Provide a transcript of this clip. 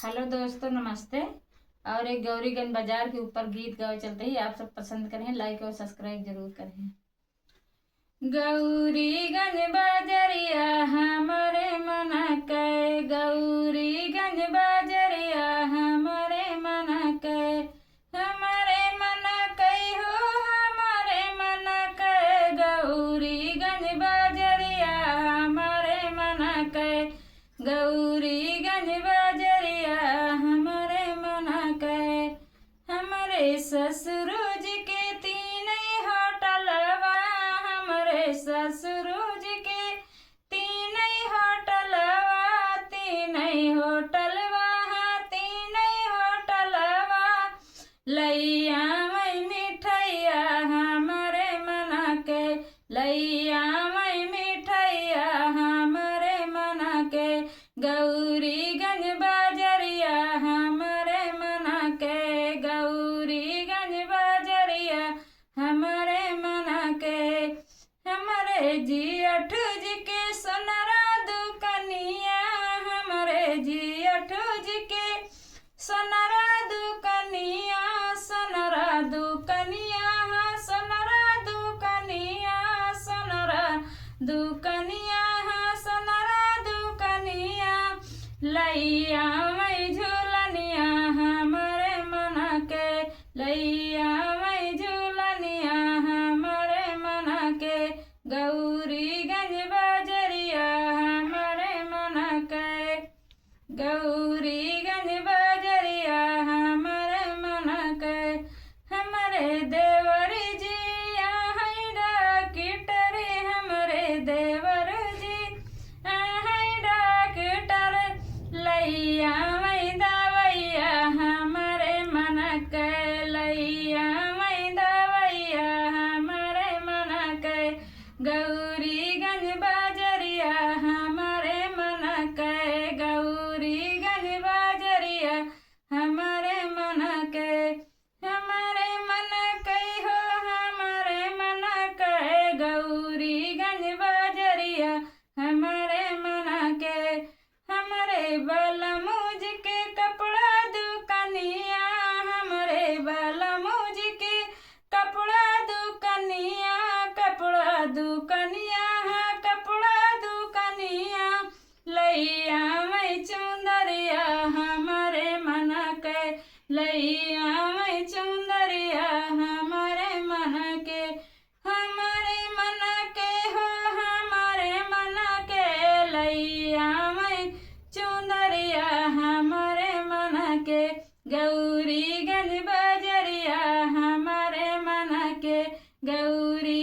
Hello दोस्तों, नमस्ते। और एक गौरीगंज बाजार के ऊपर गीत गावे चलते ही आप सब पसंद करें, लाइक और सब्सक्राइब जरूर करें। गौरीगंज बाजरिया हमारे मन के, गौरीगंज बाजरिया हमारे मन के, हमारे मन के हो हमारे मन के, गौरीगंज बाजरिया हमारे मन के, गौरीगंज बाजरिया हमारे मन के। हमारे ससुर जी के तीन होटलवा, हमारे ससुर जी के तीन होटलवा, तीन होटलवा, तीन होटलवा, लैया मई मिठैया हमारे मन के, लैया मई मिठैया हमारे मन के, गौरीगंज बाजरिया हमारे मन के, गौरीगंज बाजरिया हमारे मन के। हमारे जियठ जी के सोनरा दुकनिया, हमारे जियठ जी के सोनरा दुकनिया, सोनरा दुकनिया, सोनरा दुकनिया, सोनरा दुकनिया, सोनरा दुकनिया, लैया मई झूलनिया हमारे मन के, लैया मई झूलनिया हमारे मन के, गौरीगंज बाजरिया हमारे मन के, गौरीगंज बाजरिया हमारे मन के। हमारे देवर जी हैं डॉक्टर, हमारे देवर जी हैं डॉक्टर, लैया मई दवैया हमारे मन के, लैया मई दवैया हमारे मन के, गौरीगंज बाजरिया हमारे मन के, गौरीगंज बाजरिया हमारे मन के। हमारे मन के हो हमारे मन के, गौरीगंज बाजरिया हमारे मन के। हमारे बलमूज के कपड़ा दुकनिया, हमारे बलमूज के कपड़ा दुकनिया, कपड़ा दुकनिया, कपड़ा दुकनिया, लैया मई चुंदरिया हमारे मन के, लैया मई चुंदरिया हमारे मन के। हमारे मन के हो हमारे मन के, लैया मई चुंदरिया हमारे मन के, गौरीगंज बाजरिया हमारे मन के, गौरी